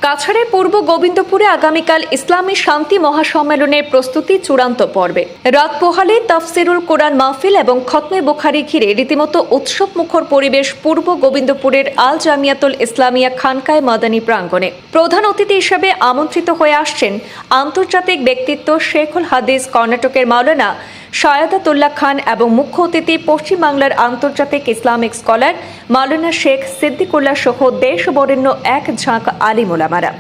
কাছাড়ের পূর্ব গোবিন্দপুরে আগামীকাল ইসলামী শান্তি মহাসম্মেলনের প্রস্তুতি চূড়ান্ত পর্বে। রাত পোহালে তাফসিরুল কোরআন মাহফিল এবং খতমে বুখারী ঘিরে রীতিমতো উৎসবমুখর পরিবেশ পূর্ব গোবিন্দপুরের আল জামিয়াতুল ইসলামিয়া খানকায়ে মাদানী প্রাঙ্গণে। প্রধান অতিথি হিসেবে আমন্ত্রিত হয়ে আসছেন আন্তর্জাতিক ব্যক্তিত্ব শেখুল হাদিস কর্ণাটকের মাওলানা শায়াদাতুল্লাহ খান এবং মুখ্য অতিথি পশ্চিমবাংলার আন্তর্জাতিক ইসলামিক স্কলার মাওলানা শেখ সিদ্দিকুল্লাহ সহ দেশ বরেণ্য এক ঝাঁক আলিম ওলামারা।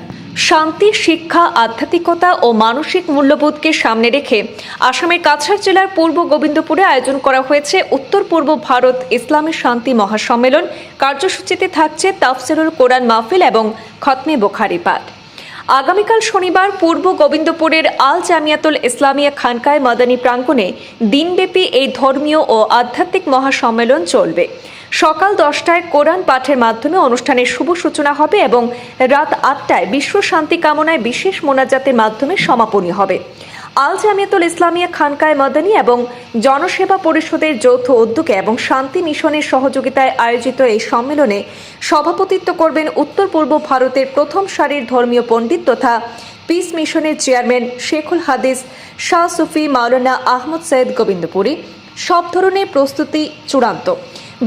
শান্তি, শিক্ষা, আধ্যাত্মিকতা ও মানসিক মূল্যবোধকে সামনে রেখে আসামের কাছাড় জেলার পূর্ব গোবিন্দপুরে আয়োজন করা হয়েছে উত্তর পূর্ব ভারত ইসলামী শান্তি মহাসম্মেলন। কার্যসূচিতে থাকছে তাফসিরুল কোরআন মাহফিল এবং খতমে বুখারী পাঠ। আগামীকাল শনিবার পূর্ব গোবিন্দপুরের আল জামিয়াতুল ইসলামিয়া খানকায়ে মাদানী প্রাঙ্গণে দিনব্যাপী এই ধর্মীয় ও আধ্যাত্মিক মহাসম্মেলন চলবে। সকাল 10টায় কোরআন পাঠের মাধ্যমে অনুষ্ঠানের শুভ সূচনা হবে এবং রাত 8টায় বিশ্ব শান্তি কামনায় বিশেষ মোনাজাতের মাধ্যমে সমাপনী হবে। আল জামিয়াতুল ইসলামিয়া খানকায়ে মাদানী এবং জনসেবা পরিষদের যৌথ উদ্যোগে এবং শান্তি মিশনের সহযোগিতায় আয়োজিত এই সম্মেলনে সভাপতিত্ব করবেন উত্তর পূর্ব ভারতের প্রথম সারির ধর্মীয় পণ্ডিত তথা পিস মিশনের চেয়ারম্যান শেখুল হাদিস শাহ সুফি মাওলানা আহমদ সৈয়দ গোবিন্দপুরী। সব ধরনের প্রস্তুতি চূড়ান্ত।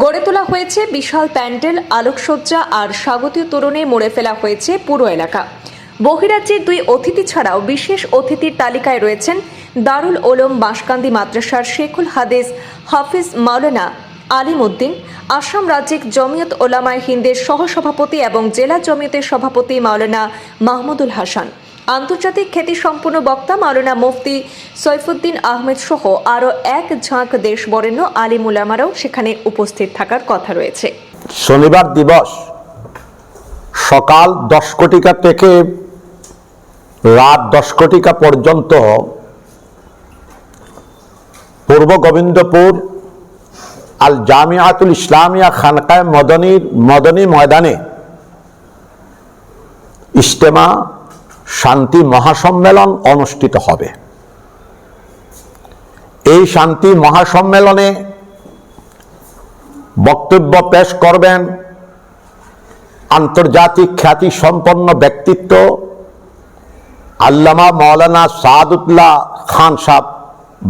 গড়ে তোলা হয়েছে বিশাল প্যান্ডেল, আলোকসজ্জা আর স্বাগতীয় তোরণে মোড়ে ফেলা হয়েছে পুরো এলাকা। বহিরাজ্যের 2 অতিথি ছাড়াও বিশেষ অতিথির তালিকায় রয়েছেন দারুল ওলুম বাঁশকান্দি মাদ্রাসার শেখুল হাদিস হাফিজ মাওলানা আলিম উদ্দিন, আসাম রাজ্যিক জমিয়ত ওলামায়ে হিন্দের সহসভাপতি এবং জেলা জমিয়তের সভাপতি মাওলানা মাহমুদুল হাসান, আন্তর্জাতিক খ্যাতিসম্পন্ন বক্তা মাওলানা মুফতি সৈফুদ্দিন আহমেদ সহ আরও এক ঝাঁক দেশ বরেণ্য আলিম উলামারাও সেখানে উপস্থিত থাকার কথা রয়েছে। শনিবার দিবস সকাল 10 কোটিকা থেকে রাত 10 কোটিকা পর্যন্ত পূর্ব গোবিন্দপুর আল জামিয়াতুল ইসলামিয়া খানকায়ে মাদানী ময়দানে ইজতেমা শান্তি মহাসম্মেলন অনুষ্ঠিত হবে। এই শান্তি মহাসম্মেলনে বক্তব্য পেশ করবেন আন্তর্জাতিক খ্যাতি সম্পন্ন ব্যক্তিত্ব আল্লামা মাওলানা সাদুল্লাহ খান সাহেব,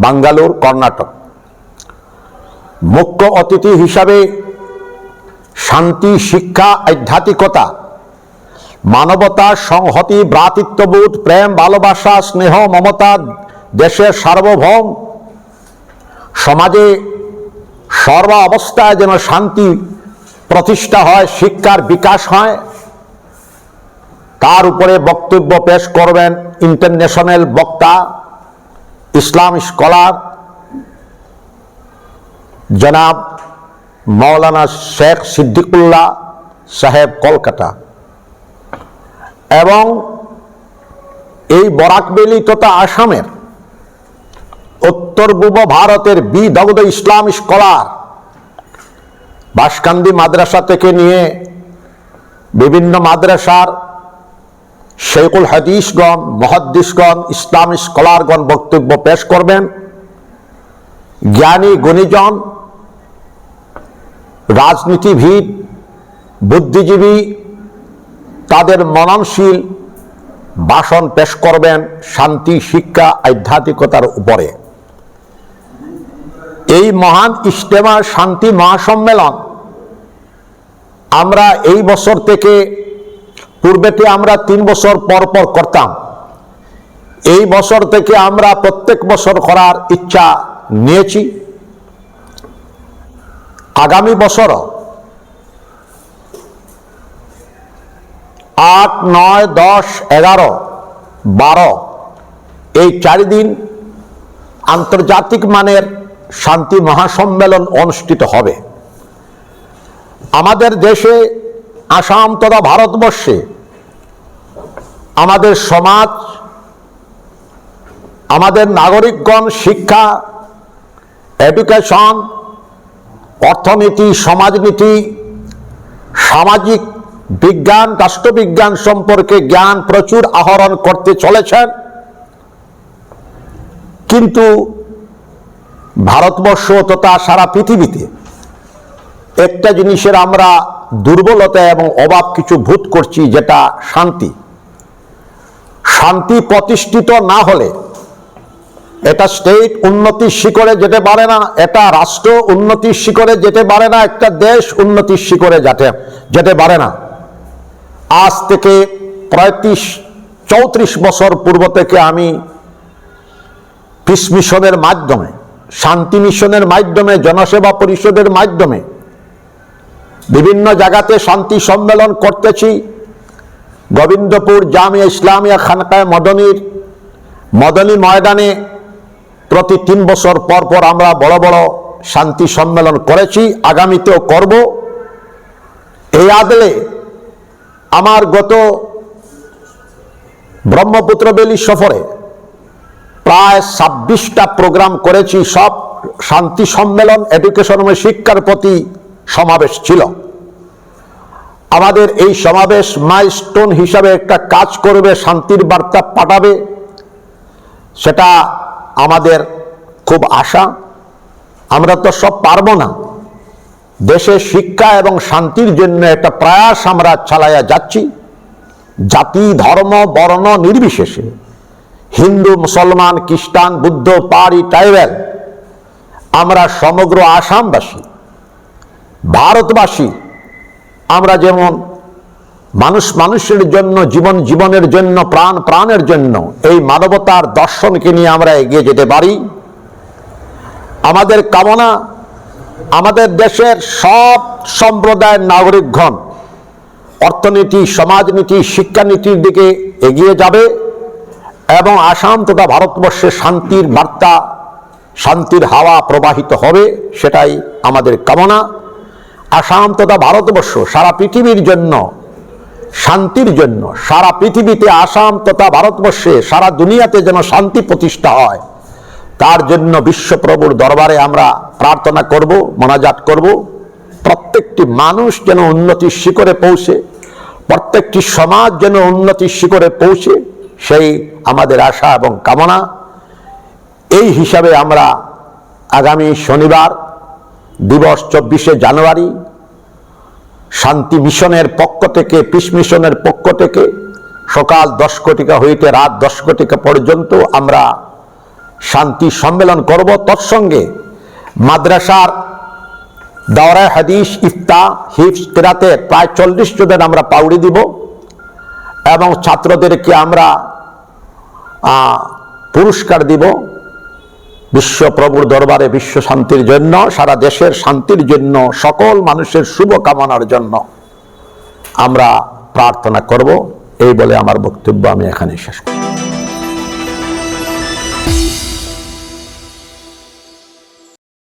বাঙ্গালোর, কর্ণাটক। মুখ্য অতিথি হিসাবে শান্তি, শিক্ষা, আধ্যাত্মিকতা, মানবতা, সংহতি, ভ্রাতৃত্ববোধ, প্রেম, ভালোবাসা, স্নেহ, মমতা, দেশের সার্বভৌম সমাজে সর্ব অবস্থায় যেন শান্তি প্রতিষ্ঠা হয়, শিক্ষার বিকাশ হয়, তার উপরে বক্তব্য পেশ করবেন ইন্টারন্যাশনাল বক্তা, ইসলাম স্কলার জনাব মাওলানা শেখ সিদ্দিকুল্লাহ সাহেব, কলকাতা। এবং এই বরাকবেলি তথা আসামের উত্তর পূর্ব ভারতের বিদগ্ধ ইসলাম স্কলার বাঁশকান্দি মাদ্রাসা থেকে নিয়ে বিভিন্ন মাদ্রাসার শেখুল হাদিসগণ, মুহাদ্দিসগণ, ইসলাম স্কলারগণ বক্তব্য পেশ করবেন। জ্ঞানী গুণীজন, রাজনীতিবিদ, বুদ্ধিজীবী তাদের মননশীল ভাষণ পেশ করবেন শান্তি, শিক্ষা, আধ্যাত্মিকতার উপরে। এই মহান ইজতেমা শান্তি মহাসম্মেলন আমরা এই বছর থেকে, পূর্বেতে আমরা 3 বছর পর পর করতাম, এই বছর থেকে আমরা প্রত্যেক বছর করার ইচ্ছা নিয়েছি। আগামী বছর 8, 9, 10, 11, 12 এই 4 দিন আন্তর্জাতিক মানের শান্তি মহাসম্মেলন অনুষ্ঠিত হবে। আমাদের দেশে, আসাম তথা ভারতবর্ষে আমাদের সমাজ, আমাদের নাগরিকগণ শিক্ষা, এডুকেশন, অর্থনীতি, সমাজনীতি, সামাজিক বিজ্ঞান, রাষ্ট্রবিজ্ঞান সম্পর্কে জ্ঞান প্রচুর আহরণ করতে চলেছেন। কিন্তু ভারতবর্ষ তথা সারা পৃথিবীতে একটা জিনিসের আমরা দুর্বলতা এবং অভাব কিছু বোধ করছি, যেটা শান্তি। শান্তি প্রতিষ্ঠিত না হলে এটা স্টেট উন্নতির শিখরে যেতে পারে না, এটা রাষ্ট্র উন্নতির শিখরে যেতে পারে না, একটা দেশ উন্নতির শিখরে যেতে পারে না। আজ থেকে 34 বছর পূর্ব থেকে আমি পিস মিশনের মাধ্যমে, শান্তি মিশনের মাধ্যমে, জনসেবা পরিষদের মাধ্যমে বিভিন্ন জায়গাতে শান্তি সম্মেলন করতেছি। গোবিন্দপুর জামিয়া ইসলামিয়া খানকায়ে মদনী ময়দানে প্রতি 3 বছর পর পর আমরা বড় বড় শান্তি সম্মেলন করেছি, আগামীতেও করব। এই আদলে আমার গত ব্রহ্মপুত্র বেলি সফরে প্রায় 26টা প্রোগ্রাম করেছি, সব শান্তি সম্মেলন, এডুকেশন ও শিক্ষার প্রতি সমাবেশ ছিল। আমাদের এই সমাবেশ মাইলস্টোন হিসাবে একটা কাজ করবে, শান্তির বার্তা পাঠাবে, সেটা আমাদের খুব আশা। আমরা তো সব পারবো না, দেশের শিক্ষা এবং শান্তির জন্য একটা প্রয়াস আমরা চালাইয়া যাচ্ছি। জাতি, ধর্ম, বর্ণ নির্বিশেষে, হিন্দু, মুসলমান, খ্রিস্টান, বুদ্ধ, পাহাড়ি, ট্রাইবাল, আমরা সমগ্র আসামবাসী, ভারতবাসী, আমরা যেমন মানুষের জন্য, জীবনের জন্য, প্রাণের জন্য এই মানবতার দর্শনকে নিয়ে আমরা এগিয়ে যেতে পারি। আমাদের কামনা আমাদের দেশের সব সম্প্রদায়ের নাগরিকগণ অর্থনীতি, সমাজনীতি, শিক্ষানীতির দিকে এগিয়ে যাবে এবং আসাম তথা ভারতবর্ষে শান্তির বার্তা, শান্তির হাওয়া প্রবাহিত হবে, সেটাই আমাদের কামনা। আসাম তথা ভারতবর্ষ সারা পৃথিবীর জন্য, শান্তির জন্য, সারা পৃথিবীতে আসাম তথা ভারতবর্ষে, সারা দুনিয়াতে যেন শান্তি প্রতিষ্ঠা হয়, তার জন্য বিশ্বপ্রভুর দরবারে আমরা প্রার্থনা করব, মোনাজাত করব। প্রত্যেকটি মানুষ যেন উন্নতির শিখরে পৌঁছে, প্রত্যেকটি সমাজ যেন উন্নতির শিখরে পৌঁছে, সেই আমাদের আশা এবং কামনা। এই হিসাবে আমরা আগামী শনিবার দিবস 24শে জানুয়ারি শান্তি মিশনের পক্ষ থেকে, পিস মিশনের পক্ষ থেকে সকাল 10 ঘটিকা হইতে রাত 10 ঘটিকা পর্যন্ত আমরা শান্তি সম্মেলন করব। তৎসঙ্গে মাদ্রাসার দাওরায়ে হাদিস, ইফতা, হিফজ, কিরাতে প্রায় 40 জনের আমরা পাউড়ি দিব এবং ছাত্রদেরকে আমরা পুরস্কার দিব। বিশ্বপ্রভুর দরবারে বিশ্ব শান্তির জন্য, সারা দেশের শান্তির জন্য, সকল মানুষের শুভ কামনার জন্য আমরা প্রার্থনা করব। এই বলে আমার বক্তব্য আমি এখানে শেষ করব।